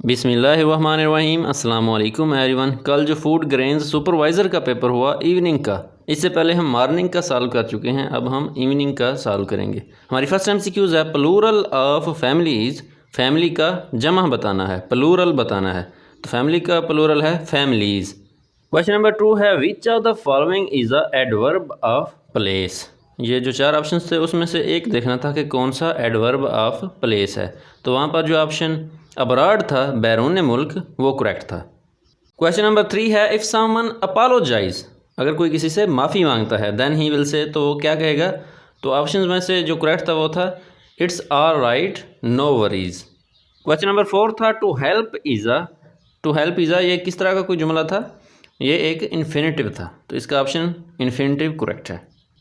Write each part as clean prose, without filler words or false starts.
बिस्मिल्लाहिर्रहमानिर्रहीम अस्सलाम वालेकुम एवरीवन। कल जो फूड ग्रेन्स सुपरवाइज़र का पेपर हुआ इवनिंग का, इससे पहले हम मॉर्निंग का सॉल्व कर चुके हैं। अब हम इवनिंग का सॉल्व करेंगे। हमारी फर्स्ट एमसीक्यूज़ है प्लूरल ऑफ फैमिलीज़। फैमिली का जमा बताना है, प्लूरल बताना है। तो फैमिली का प्लूरल है फैमिलीज़। क्वेश्चन नंबर 2 है which of the following is a adverb of place. ये जो 4 ऑप्शन थे उसमें से एक देखना था कि कौन सा एडवर्ब ऑफ प्लेस है। तो वहाँ पर जो ऑप्शन अब्रॉड था, बैरून मुल्क, वो करेक्ट था। क्वेश्चन नंबर 3 है इफ़ समवन अपोलोजाइज, अगर कोई किसी से माफ़ी मांगता है देन ही विल से, तो वो क्या कहेगा। तो ऑप्शन में से जो करेक्ट था वो था it's all right no worries. Question number 4 था टू हेल्प इज़ा, ये किस तरह का कोई जुमला था। ये एक इन्फिनेटिव था, तो इसका ऑप्शन इन्फिनेटिव करेक्ट है।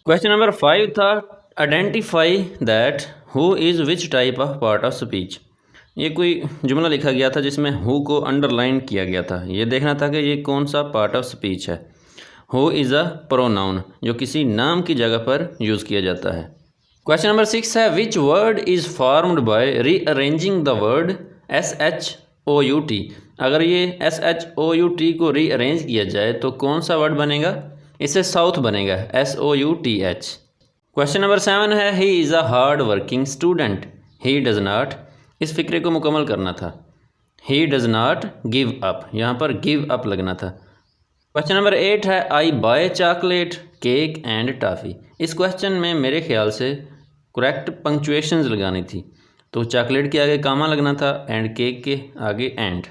क्वेश्चन नंबर 5 था identify that who is which type of part of speech. ये कोई जुमला लिखा गया था जिसमें हु को अंडरलाइन किया गया था। ये देखना था कि ये कौन सा पार्ट ऑफ स्पीच है। हु इज़ अ प्रोनाउन जो किसी नाम की जगह पर यूज़ किया जाता है। क्वेश्चन नंबर 6 है which word is formed bye rearranging the word SHOUT। अगर ये SHOUT को रीअरेंज किया जाए तो कौन सा वर्ड बनेगा। इससे साउथ बनेगा, SOUTH। क्वेश्चन नंबर 7 है he is a hard working student. He does not, इस फिक्रे को मुकम्मल करना था। He does not give up, यहाँ पर गिव अप लगना था। क्वेश्चन नंबर 8 है I buy chocolate cake and toffee. इस क्वेश्चन में मेरे ख्याल से करेक्ट पंक्चुएशंस लगानी थी। तो चॉकलेट के आगे कामा लगना था एंड केक के आगे एंड।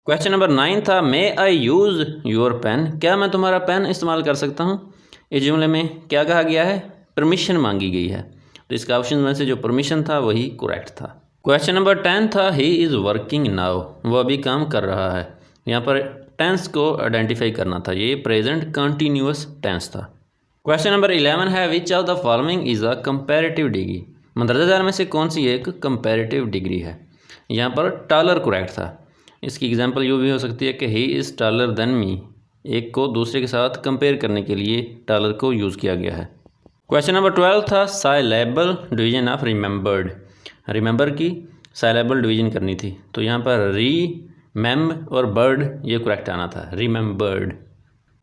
क्वेश्चन नंबर 9 था मे आई यूज़ योर पेन, क्या मैं तुम्हारा पेन इस्तेमाल कर सकता हूँ। इस जुमले में क्या कहा गया है, परमिशन मांगी गई है। तो इसका ऑप्शन में से जो परमिशन था वही करेक्ट था। क्वेश्चन नंबर 10 था ही इज़ वर्किंग नाउ, वो अभी काम कर रहा है। यहाँ पर टेंस को आइडेंटिफाई करना था, ये प्रेजेंट कंटिन्यूअस टेंस था। क्वेश्चन नंबर 11 है which of the following is a comparative degree. मंदरजादार में से कौन सी एक कंपैरेटिव डिग्री है। यहाँ पर टॉलर करेक्ट था। इसकी एग्जांपल यूँ भी हो सकती है कि he is taller than me, एक को दूसरे के साथ कंपेयर करने के लिए टॉलर को यूज़ किया गया है। क्वेश्चन नंबर 12 था syllable division of remembered. Remember की साइलेबल डिवीजन करनी थी, तो यहाँ पर री मेम और बर्ड ये करेक्ट आना था, रिमेंबर्ड।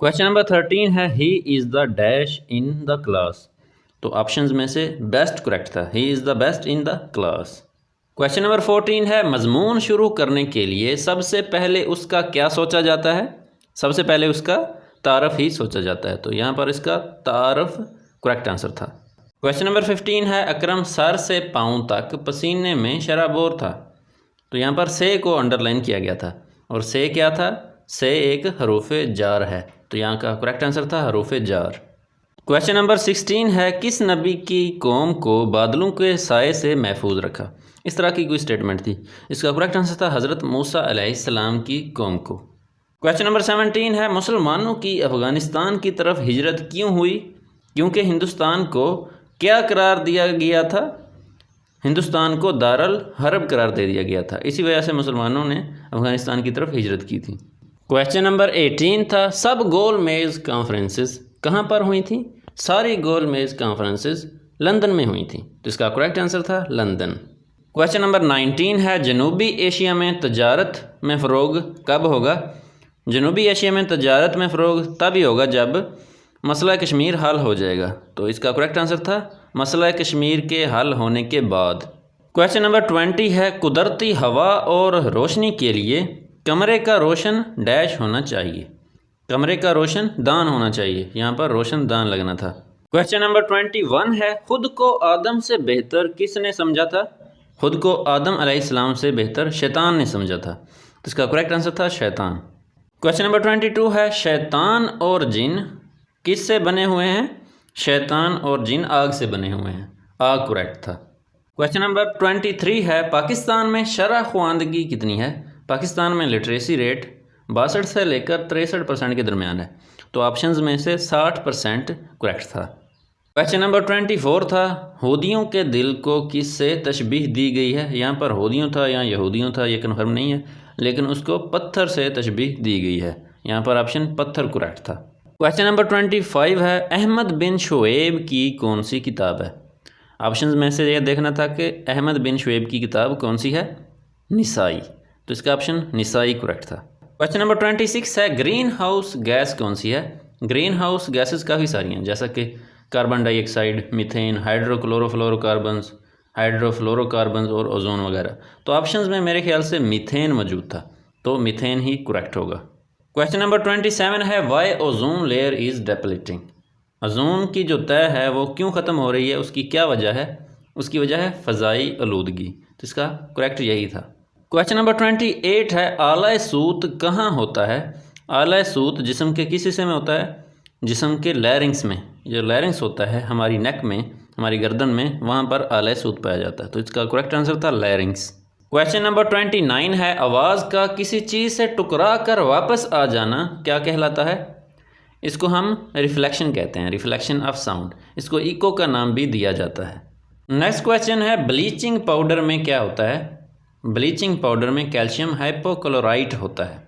क्वेश्चन नंबर 13 है he is the dash in the class. तो ऑप्शंस में से बेस्ट करेक्ट था, he is the best in the class. Question number 14 है मजमून शुरू करने के लिए सबसे पहले उसका क्या सोचा जाता है। सबसे पहले उसका तारफ़ ही सोचा जाता है, तो यहाँ पर इसका तारफ़ करेक्ट आंसर था। क्वेश्चन नंबर 15 है अकरम सर से पाँव तक पसीने में शराबोर था। तो यहाँ पर से को अंडरलाइन किया गया था, और से क्या था, से एक हरूफ जार है, तो यहाँ का करेक्ट आंसर था हरूफ जार। क्वेश्चन नंबर 16 है किस नबी की कौम को बादलों के साए से महफूज रखा। इस तरह की कोई स्टेटमेंट थी, इसका करेक्ट आंसर था हज़रत मूसा अलैहिस्सलाम की कौम को। क्वेश्चन नंबर 17 है मुसलमानों की अफ़गानिस्तान की तरफ हिजरत क्यों हुई, क्योंकि हिंदुस्तान को क्या करार दिया गया था। हिंदुस्तान को दारुल हर्ब करार दे दिया गया था, इसी वजह से मुसलमानों ने अफ़गानिस्तान की तरफ हिजरत की थी। क्वेश्चन नंबर 18 था सब गोल मेज़ कॉन्फ्रेंसेस कहाँ पर हुई थी। सारी गोल मेज़ कॉन्फ्रेंसेस लंदन में हुई थी, तो इसका करेक्ट आंसर था लंदन। क्वेश्चन नंबर 19 है जनूबी एशिया में तजारत में फ़रोग कब होगा। जनूबी एशिया में तजारत में फ़रोग तभी होगा जब मसला कश्मीर हल हो जाएगा, तो इसका करेक्ट आंसर था मसला कश्मीर के हल होने के बाद। क्वेश्चन नंबर 20 है कुदरती हवा और रोशनी के लिए कमरे का रोशन डैश होना चाहिए। कमरे का रोशन दान होना चाहिए, यहाँ पर रोशन दान लगना था। क्वेश्चन नंबर 21 है खुद को आदम से बेहतर किसने समझा था। खुद को आदम अलैहिस्सलाम से बेहतर शैतान ने समझा था, तो इसका करेक्ट आंसर था शैतान। क्वेश्चन नंबर 22 है शैतान और जिन किससे बने हुए हैं। शैतान और जिन आग से बने हुए हैं, आग करेक्ट था। क्वेश्चन नंबर 23 है पाकिस्तान में शरह ख्वानदगी कितनी है। पाकिस्तान में लिटरेसी रेट 62 से लेकर 63% के दरमियान है, तो ऑप्शंस में से 60% करेक्ट था। क्वेश्चन नंबर 24 था यहूदियों के दिल को किससे तशबीह दी गई है। यहाँ पर यहूदियों था या यहूदियों था ये कन्फर्म नहीं है, लेकिन उसको पत्थर से तशबीह दी गई है, यहाँ पर ऑप्शन पत्थर करेक्ट था। क्वेश्चन नंबर 25 है अहमद बिन शुएब की कौन सी किताब है। ऑप्शंस में से यह देखना था कि अहमद बिन शुएब की किताब कौन सी है, निसाई। तो इसका ऑप्शन निसाई करेक्ट था। क्वेश्चन नंबर 26 है ग्रीन हाउस गैस कौन सी है। ग्रीन हाउस गैसेस काफ़ी सारी हैं, जैसा कि कार्बन डाइऑक्साइड, मीथेन, हाइड्रोक्लोरोफ्लोरोकार्बन्स, हाइड्रोफ्लोरोकार्बन्स और ओजोन वगैरह। तो ऑप्शंस में मेरे ख्याल से मीथेन मौजूद था, तो मीथेन ही करेक्ट होगा। क्वेश्चन नंबर 27 है why ozone layer is depleting. Ozone की जो तह है वो क्यों ख़त्म हो रही है, उसकी क्या वजह है? उसकी वजह है फ़ज़ाई आलूदगी। तो इसका करेक्ट यही था। क्वेश्चन नंबर 28 है आला सूत कहाँ होता है। आला सूत जिस्म के किस हिस्से में होता है? जिस्म के लैरिंग्स में। जो लैरिंग्स होता है हमारी नेक में, हमारी गर्दन में, वहाँ पर आला सूत पाया जाता है। तो इसका करेक्ट आंसर था लैरिंग्स। क्वेश्चन नंबर 29 है आवाज़ का किसी चीज़ से टकरा कर वापस आ जाना क्या कहलाता है। इसको हम रिफ्लेक्शन कहते हैं, रिफ्लेक्शन ऑफ साउंड। इसको इको का नाम भी दिया जाता है। नेक्स्ट क्वेश्चन है ब्लीचिंग पाउडर में क्या होता है। ब्लीचिंग पाउडर में कैल्शियम हाइपोक्लोराइट होता है।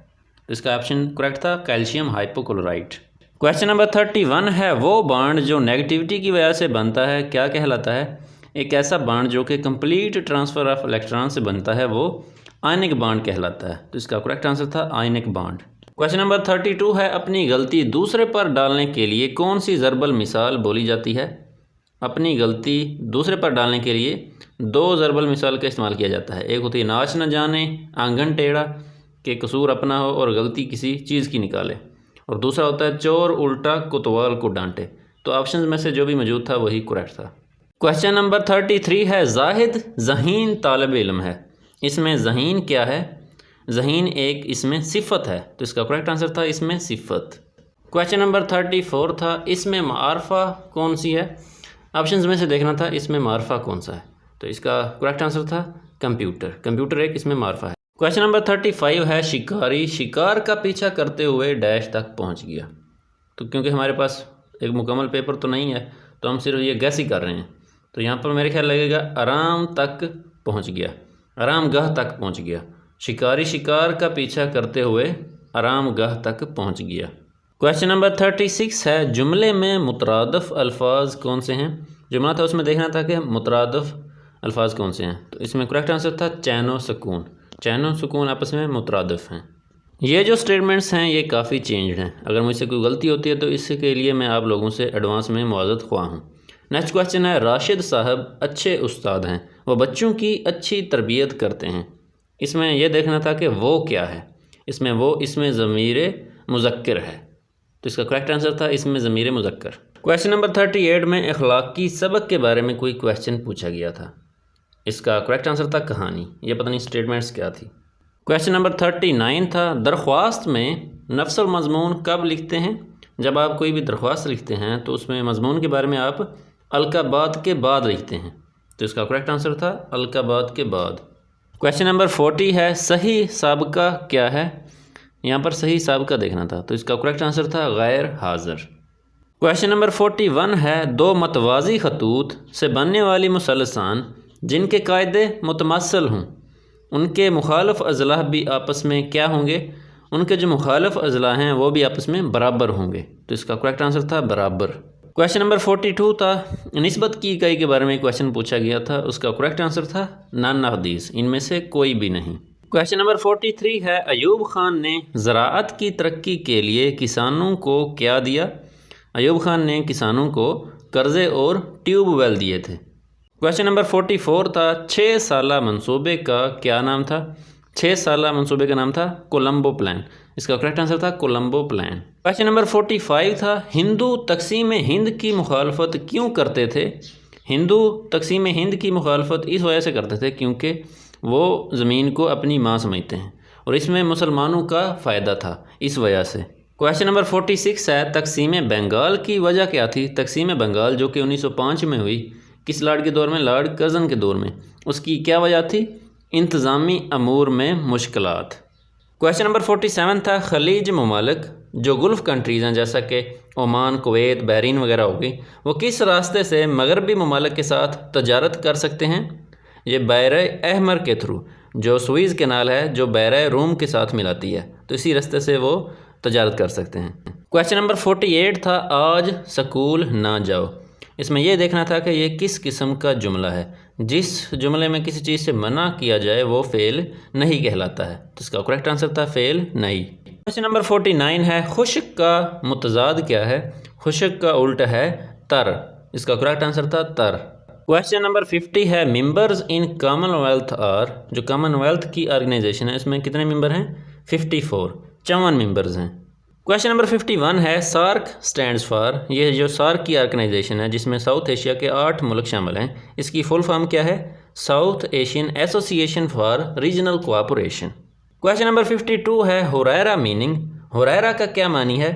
तो इसका ऑप्शन करेक्ट था कैल्शियम हाइपोक्लोराइट। क्वेश्चन नंबर 31 है वो बॉन्ड जो नेगेटिविटी की वजह से बनता है क्या कहलाता है। एक ऐसा बॉन्ड जो कि कंप्लीट ट्रांसफ़र ऑफ इलेक्ट्रॉन से बनता है वो आयनिक बॉन्ड कहलाता है। तो इसका करेक्ट आंसर था आयनिक बॉन्ड। क्वेश्चन नंबर 32 है अपनी गलती दूसरे पर डालने के लिए कौन सी ज़रबल मिसाल बोली जाती है। अपनी गलती दूसरे पर डालने के लिए दो ज़रबल मिसाल का इस्तेमाल किया जाता है। एक होती है नाच न जाने आंगन टेढ़ा, के कसूर अपना हो और गलती किसी चीज़ की निकाले, और दूसरा होता है चोर उल्टा कोतवाल को डांटे। तो ऑप्शन में से जो भी मौजूद था वही करेक्ट था। क्वेश्चन नंबर 33 है जाहिद ज़हीन तालिब इल्म है। इसमें ज़हीन क्या है? ज़हीन एक इसमें सिफ़त है। तो इसका करेक्ट आंसर था इसमें सिफ़त। क्वेश्चन नंबर 34 था इसमें मारफा कौन सी है। ऑप्शंस में से देखना था इसमें मारफा कौन सा है। तो इसका करेक्ट आंसर था कंप्यूटर। कंप्यूटर एक इसमें मारफा है। क्वेश्चन नंबर 35 है शिकारी शिकार का पीछा करते हुए डैश तक पहुंच गया। तो क्योंकि हमारे पास एक मुकम्मल पेपर तो नहीं है तो हम सिर्फ ये गैस ही कर रहे हैं। तो यहाँ पर मेरे ख्याल लगेगा आराम तक पहुँच गया, आराम गाह तक पहुँच गया। शिकारी शिकार का पीछा करते हुए आराम गाह तक पहुँच गया। क्वेश्चन नंबर 36 है जुमले में मुतरादफ अल्फाज कौन से हैं। जुमला था उसमें देखना था कि मुतरादफ अल्फाज कौन से हैं। तो इसमें करेक्ट आंसर था चैन व सुकून। चैन और सुकून आपस में मुतरादफ हैं। ये जो स्टेटमेंट्स हैं ये काफ़ी चेंज्ड हैं। अगर मुझसे कोई गलती होती है तो इसके लिए मैं आप लोगों से एडवांस में मुआज़रत ख्वाह हूँ। नेक्स्ट क्वेश्चन है राशिद साहब अच्छे उस्ताद हैं, वह बच्चों की अच्छी तरबियत करते हैं। इसमें यह देखना था कि वो क्या है। इसमें वो इसमें ज़मीर मुज़क्कर है। तो इसका करेक्ट आंसर था इसमें ज़मीर मुज़क्कर। क्वेश्चन नंबर 38 में अखलाकी सबक के बारे में कोई क्वेश्चन पूछा गया था। इसका करेक्ट आंसर था कहानी। ये पता नहीं स्टेटमेंट्स क्या थी। क्वेश्चन नंबर 39 था दरख्वास्त में नफ्सुल मज़मून कब लिखते हैं। जब आप कोई भी दरख्वास्त लिखते हैं तो उसमें मज़मून के बारे में आप अलकाबाद के बाद लिखते हैं। तो इसका करेक्ट आंसर था अलकाबाद के बाद। क्वेश्चन नंबर 40 है सही साबका क्या है। यहाँ पर सही साबका देखना था। तो इसका करेक्ट आंसर था गैर हाज़िर। क्वेश्चन नंबर 41 है दो मतवाज़ी खतूत से बनने वाली मुसलसान जिनके कायदे मुतमासल हों उनके मुखालफ अज़ला भी आपस में क्या होंगे। उनके जो मुखालफ अज़ला हैं वो भी आपस में बराबर होंगे। तो इसका करेक्ट आंसर था बराबर। क्वेश्चन नंबर 42 था निस्बत की इकाई के बारे में क्वेश्चन पूछा गया था। उसका करेक्ट आंसर था नानाहदीस, इनमें से कोई भी नहीं। क्वेश्चन नंबर 43 है अयूब खान ने ज़राअत की तरक्की के लिए किसानों को क्या दिया। अयूब खान ने किसानों को कर्ज़े और ट्यूबवेल दिए थे। क्वेश्चन नंबर 44 था 6 साला मंसूबे का क्या नाम था। 6 साला मंसूबे का नाम था कोलंबो प्लान। इसका करेक्ट आंसर था कोलंबो प्लान। क्वेश्चन नंबर 45 था हिंदू तकसीम हिंद की मुखालफत क्यों करते थे। हिंदू तकसीम हिंद की मुखालफत इस वजह से करते थे क्योंकि वो ज़मीन को अपनी माँ समझते हैं और इसमें मुसलमानों का फ़ायदा था, इस वजह से। क्वेश्चन नंबर 46 है तकसीम बंगाल की वजह क्या थी। तकसीम बंगाल जो कि 1905 में हुई, किस लॉर्ड के दौर में, लॉर्ड कर्जन के दौर में, उसकी क्या वजह थी। इंतज़ामी अमूर में मुश्किलात। क्वेश्चन नंबर 47 था खलीज ममालिक जो गुल्फ़ कंट्रीज़ हैं जैसा कि ओमान, कुवैत, बहरीन वगैरह होगी, वो किस रास्ते से मगरबी ममालिक के साथ तजारत कर सकते हैं। ये बहर अहमर के थ्रू, जो सुइज़ कैनाल है जो बहर रूम के साथ मिलाती है, तो इसी रास्ते से वो तजारत कर सकते हैं। क्वेश्चन नंबर 48 था आज स्कूल ना जाओ। इसमें यह देखना था कि ये किस किस्म का जुमला है। जिस जुमले में किसी चीज़ से मना किया जाए वो फ़ेल नहीं कहलाता है, तो इसका करेक्ट आंसर था फ़ेल नहीं। क्वेश्चन नंबर 49 है, खुश्क का मुतजाद क्या है? खुश्क का उल्टा है तर, इसका करेक्ट आंसर था तर। क्वेश्चन नंबर 50 है, मेंबर्स इन कॉमनवेल्थ आर, जो कॉमनवेल्थ की ऑर्गेनाइजेशन है इसमें कितने मेंबर हैं? 54, 54 मेंबर्स हैं। क्वेश्चन नंबर 51 है, सार्क स्टैंड्स फॉर, ये जो सार्क की ऑर्गेनाइजेशन है जिसमें साउथ एशिया के 8 मुल्क शामिल हैं, इसकी फुल फॉर्म क्या है? South Asian association for regional cooperation. Question number 52 है, हुरैरा मीनिंग, हुरैरा का क्या मानी है?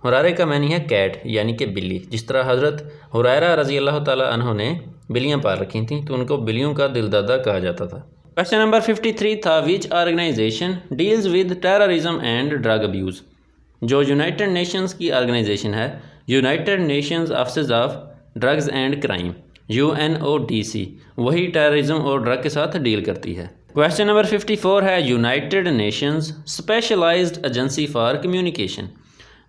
हुरैरा का मानी है कैट, यानी कि बिल्ली। जिस तरह हज़रत हुरैरा रज़ी अल्लाह ताला अन्हु ने बिल्लियाँ पाल रखी थी तो उनको बिल्लियों का दिलदादा कहा जाता था। क्वेश्चन नंबर 53 था, which organization deals with terrorism and drug abuse, जो यूनाइटेड नेशंस की ऑर्गेनाइजेशन है, United Nations office of drugs and crime, UNODC, वही टेररिज्म और ड्रग के साथ डील करती है। क्वेश्चन नंबर 54 है, United Nations specialized agency for communication,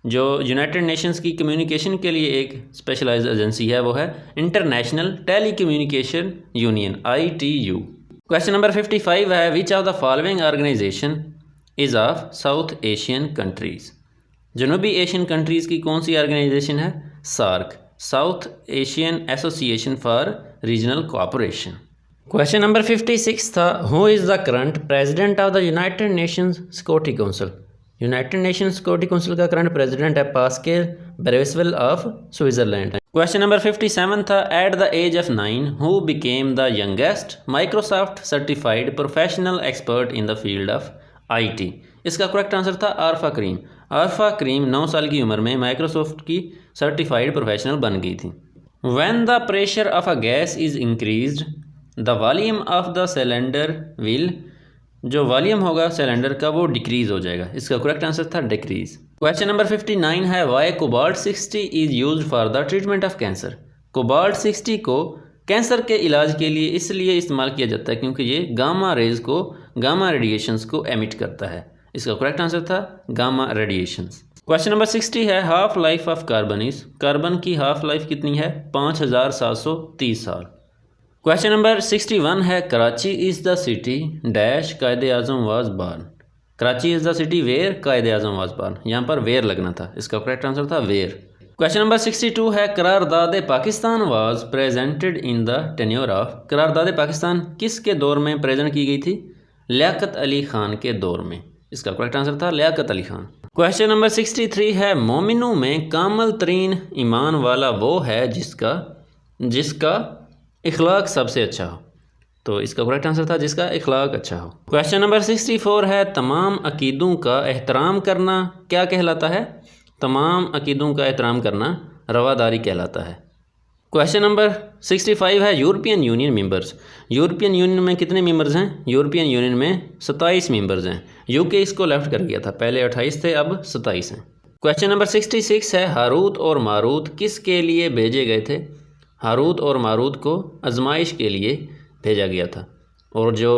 जो यूनाइटेड नेशंस की कम्युनिकेशन के लिए एक स्पेशलाइज्ड एजेंसी है वो है international telecommunication union, ITU। Question number 55 है, which of the following organization is of South Asian countries, जनूबी एशियन कंट्रीज़ की कौन सी ऑर्गेनाइजेशन है? SAARC, South Asian association for regional cooperation. Question number 56 था, who is the current president of the United Nations security council, United Nations security council का current president है Pascal Baeriswyl of Switzerland. Question number 57 था, at the age of 9 who became the youngest Microsoft certified professional expert in the field of IT, इसका correct answer था आरफा करीम। आरफा करीम 9 साल की उम्र में Microsoft की सर्टिफाइड प्रोफेशनल बन गई थी। When the pressure of a gas is increased the volume of the cylinder will, जो वॉल्यूम होगा सिलेंडर का वो डिक्रीज़ हो जाएगा, इसका करेक्ट आंसर था डिक्रीज़। क्वेश्चन नंबर 59 है, why cobalt 60 is used for the treatment of cancer, cobalt 60 को कैंसर के इलाज के लिए इसलिए इस्तेमाल किया जाता है क्योंकि ये गामा रेज को, गामा रेडिएशंस को एमिट करता है, इसका करेक्ट आंसर था गामा रेडिएशंस। क्वेश्चन नंबर 60 है, half life of carbon is, carbon की हाफ लाइफ कितनी है? 5730 साल। क्वेश्चन नंबर 61 है, Karachi is the city dash Quaid Azam was born, Karachi is the city where Quaid Azam was born, यहाँ पर वेयर लगना था, इसका करेक्ट आंसर था वेयर। क्वेश्चन नंबर 62 है, करारदाद Pakistan was presented in the tenure of, करारदाद पाकिस्तान किसके दौर में प्रेजेंट की गई थी? लियाकत अली ख़ान के दौर में, इसका करेक्ट आंसर था लियाकत अली ख़ान। क्वेश्चन नंबर 63 है, मोमिनों में कामल तरीन ईमान वाला वो है जिसका इखलाक सबसे अच्छा हो, तो इसका करेक्ट आंसर था जिसका इखलाक अच्छा हो। क्वेश्चन नंबर 64 है, तमाम अकीदों का एहतराम करना क्या कहलाता है? तमाम अकीदों का एहतराम करना रवादारी कहलाता है। क्वेश्चन नंबर 65 है, European union members, European union में कितने मेंबर्स हैं? यूरोपियन यूनियन में 27 मेंबर्स हैं, यूके इसको लेफ्ट कर गया था, पहले 28 थे अब 27 हैं। क्वेश्चन नंबर 66 है, हारूत और मारूत किसके लिए भेजे गए थे? हारूत और मारूत को आजमाइश के लिए भेजा गया था, और जो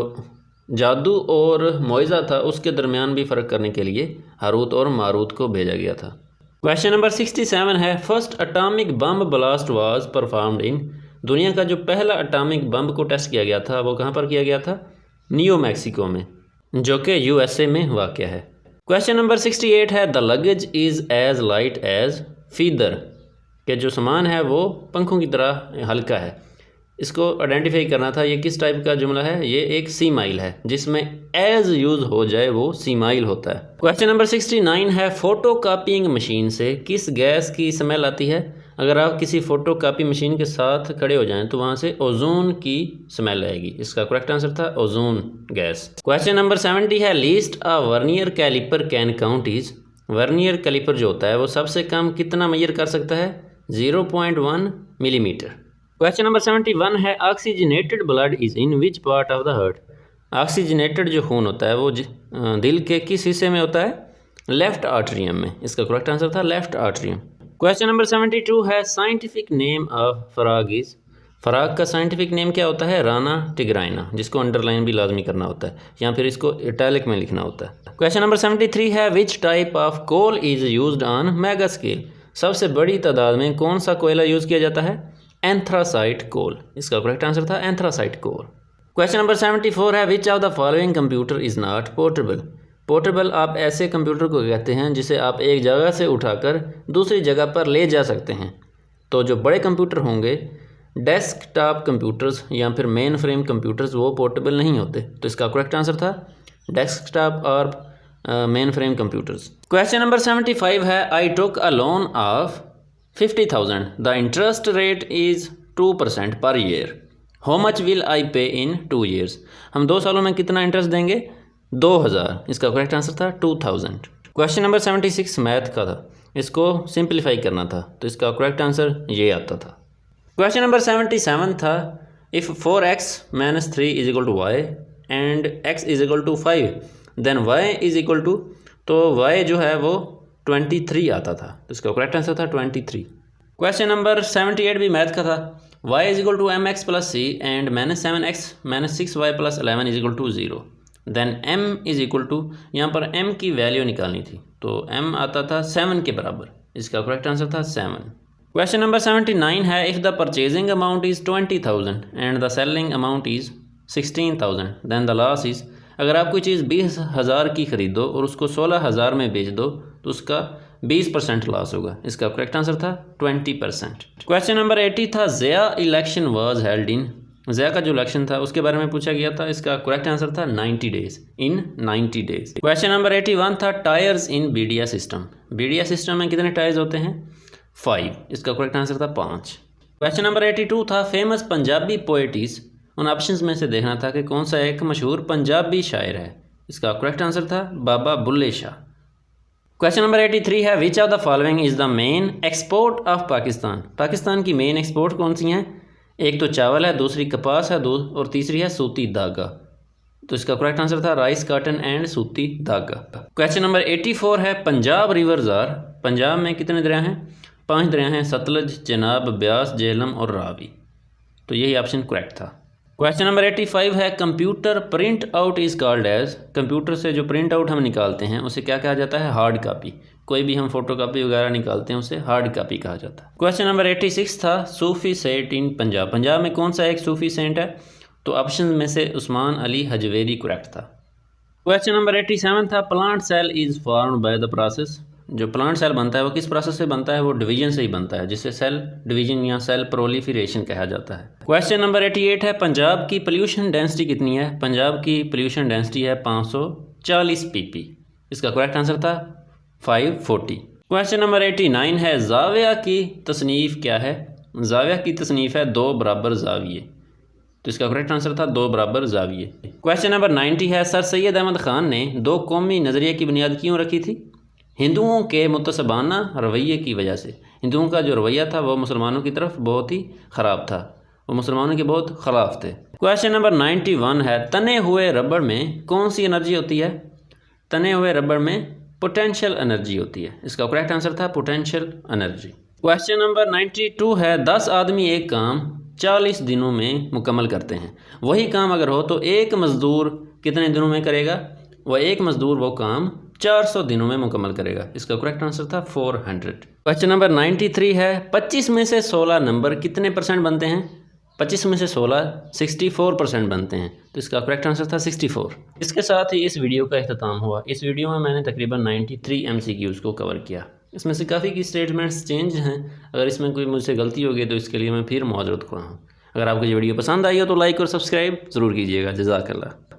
जादू और मोइज़ा था उसके दरमियान भी फ़र्क करने के लिए हारूत और मारूत को भेजा गया था। क्वेश्चन नंबर 67 है, first atomic bomb blast was performed in, दुनिया का जो पहला अटामिक बम को टेस्ट किया गया था वो कहाँ पर किया गया था? न्यू मैक्सिको में, जो कि USA में वाक़या है। क्वेश्चन नंबर 68 है, the luggage is as light as feather, कि जो सामान है वो पंखों की तरह हल्का है, इसको आइडेंटिफाई करना था, ये किस टाइप का जुमला है? ये एक सीमाइल है, जिसमें एज यूज़ हो जाए वो सीमाइल होता है। क्वेश्चन नंबर 69 है, फ़ोटो कापिंग मशीन से किस गैस की स्मेल आती है? अगर आप किसी फ़ोटो कापी मशीन के साथ खड़े हो जाएं तो वहाँ से ओजोन की स्मेल आएगी, इसका करेक्ट आंसर था ओजोन गैस। क्वेश्चन नंबर 70 है, least a vernier caliper can count is, vernier caliper जो होता है वो सबसे कम कितना मेजर कर सकता है? 0.1 मिलीमीटर। क्वेश्चन नंबर 71 है, oxygenated blood is in which part of the heart, oxygenated जो खून होता है वो दिल के किस हिस्से में होता है? लेफ़्ट आर्टरियम में, इसका करेक्ट आंसर था लेफ़्ट आर्टरियम। क्वेश्चन नंबर 72 है, साइंटिफिक नेम ऑफ फराग इज़, फराग का साइंटिफिक नेम क्या होता है? राना टिग्राइना, जिसको अंडरलाइन भी लाजमी करना होता है या फिर इसको इटैलिक में लिखना होता है। क्वेश्चन नंबर 73 है, which type of coal is used on mega scale, सबसे बड़ी तादाद में कौन सा कोयला यूज़ किया जाता है? Anthracite coal. इसका करेक्ट आंसर था एंथ्रासाइट कोल। क्वेश्चन नंबर 74 है which of the following computer is not portable. Portable आप ऐसे कंप्यूटर को कहते हैं जिसे आप एक जगह से उठाकर दूसरी जगह पर ले जा सकते हैं। तो जो बड़े कंप्यूटर होंगे, डेस्कटॉप कंप्यूटर्स या फिर मेन फ्रेम कंप्यूटर्स, वो पोर्टेबल नहीं होते। तो इसका करेक्ट आंसर था डेस्कटॉप और mainframe computers. Question number 75 है I took a loan of 50,000 the interest rate is 2% per year, how much will I pay in 2 years। हम 2 सालों में कितना इंटरेस्ट देंगे? 2,000। इसका करेक्ट आंसर था 2,000। क्वेश्चन नंबर 76 मैथ का था, इसको सिंप्लीफाई करना था, तो इसका करेक्ट आंसर ये आता था। क्वेश्चन नंबर 77 था if 4x - 3 = y and x = 5 then y = तो y जो है वो 23 आता था, तो इसका करेक्ट आंसर था 23। क्वेश्चन नंबर 78 भी मैथ का था y = mx + c and -7x - 6y + 11 = 0 then m यहाँ पर m की वैल्यू निकालनी थी, तो m आता था 7 के बराबर। इसका करेक्ट आंसर था 7। क्वेश्चन नंबर 79 है if the purchasing amount is 20,000 and the selling amount is 16,000 then the loss is. अगर आप कोई चीज़ 20,000 की खरीदो और उसको 16,000 में बेच दो तो उसका 20% लॉस होगा। इसका करेक्ट आंसर था 20%। क्वेश्चन नंबर 80 था Zia election was held in. Zia का जो इलेक्शन था उसके बारे में पूछा गया था, इसका करेक्ट आंसर था 90 डेज, इन 90 डेज। क्वेश्चन नंबर 81 था टायर्स इन बीडीएस सिस्टम। बीडीएस सिस्टम में कितने टायर्स होते हैं? 5। इसका करेक्ट आंसर था 5। क्वेश्चन नंबर 82 था फेमस पंजाबी पोइटिस। उन ऑप्शंस में से देखना था कि कौन सा एक मशहूर पंजाबी शायर है। इसका करेक्ट आंसर था बाबा बुल्ले शाह। क्वेश्चन नंबर 83 है which of the following is the main export of Pakistan. Pakistan की मेन एक्सपोर्ट कौन सी हैं? एक तो चावल है, दूसरी कपास है, और तीसरी है सूती धागा। तो इसका करेक्ट आंसर था राइस, कॉटन एंड सूती धागा। क्वेश्चन नंबर 84 है पंजाब रिवर्स आर। पंजाब में कितने दरिया हैं? 5 दरिया हैं, सतलज, चनाब, ब्यास, झेलम और रावी। तो यही ऑप्शन करेक्ट था। क्वेश्चन नंबर 85 है computer print out is called as. Computer से जो प्रिंट आउट हम निकालते हैं उसे क्या कहा जाता है? Hard copy. कोई भी हम फोटो कापी वगैरह निकालते हैं उसे हार्ड कापी कहा जाता है। क्वेश्चन नंबर 86 था सूफी सेंट इन पंजाब। पंजाब में कौन सा एक सूफी सेंट है? तो ऑप्शन में से उस्मान अली हजवेरी करेक्ट था। क्वेश्चन नंबर 87 था plant cell is formed by the process. जो प्लांट सेल बनता है वो किस प्रोसेस से बनता है? वो डिवीजन से ही बनता है, जिसे सेल डिवीजन या सेल प्रोलिफरेशन कहा जाता है। क्वेश्चन नंबर 88 है पंजाब की पोल्यूशन डेंसिटी कितनी है? पंजाब की पोल्यूशन डेंसिटी है 540 pp। इसका करेक्ट आंसर था 540। क्वेश्चन नंबर 89 है जाविया की तसनीफ़ क्या है? जाविया की तसनीफ़ है 2 बराबर जाविये। तो इसका करेक्ट आंसर था 2 बराबर जाविये। क्वेश्चन नंबर 90 है सर सैयद अहमद ख़ान ने 2 कौमी नज़रिए की बुनियाद क्यों रखी थी? हिंदुओं के मुतसबाना रवैये की वजह से। हिंदुओं का जो रवैया था वो मुसलमानों की तरफ बहुत ही ख़राब था, वो मुसलमानों के बहुत ख़िलाफ़ थे। क्वेश्चन नंबर 91 है तने हुए रबड़ में कौन सी एनर्जी होती है? तने हुए रबड़ में पोटेंशियल एनर्जी होती है। इसका करेक्ट आंसर था पोटेंशियल एनर्जी। क्वेश्चन नंबर 92 है 10 आदमी एक काम 40 दिनों में मुकम्मल करते हैं, वही काम अगर हो तो एक मज़दूर कितने दिनों में करेगा? वह एक मज़दूर वो काम 400 दिनों में मुकम्मल करेगा। इसका करेक्ट आंसर था 400। क्वेश्चन नंबर 93 है 25 में से 16 नंबर कितने % बनते हैं? 25 में से 16 64% बनते हैं। तो इसका करेक्ट आंसर था 64। इसके साथ ही इस वीडियो का इख्तिताम हुआ। इस वीडियो में मैंने तकरीबन 93 MCQs को कवर किया। इसमें से काफ़ी की स्टेटमेंट्स चेंज हैं। अगर इसमें कोई मुझसे गलती होगी तो इसके लिए मैं फिर माजरत खुआ हूँ। अगर आपको ये वीडियो पसंद आई हो तो लाइक और सब्सक्राइब ज़रूर कीजिएगा। जज़ाकल्लाह।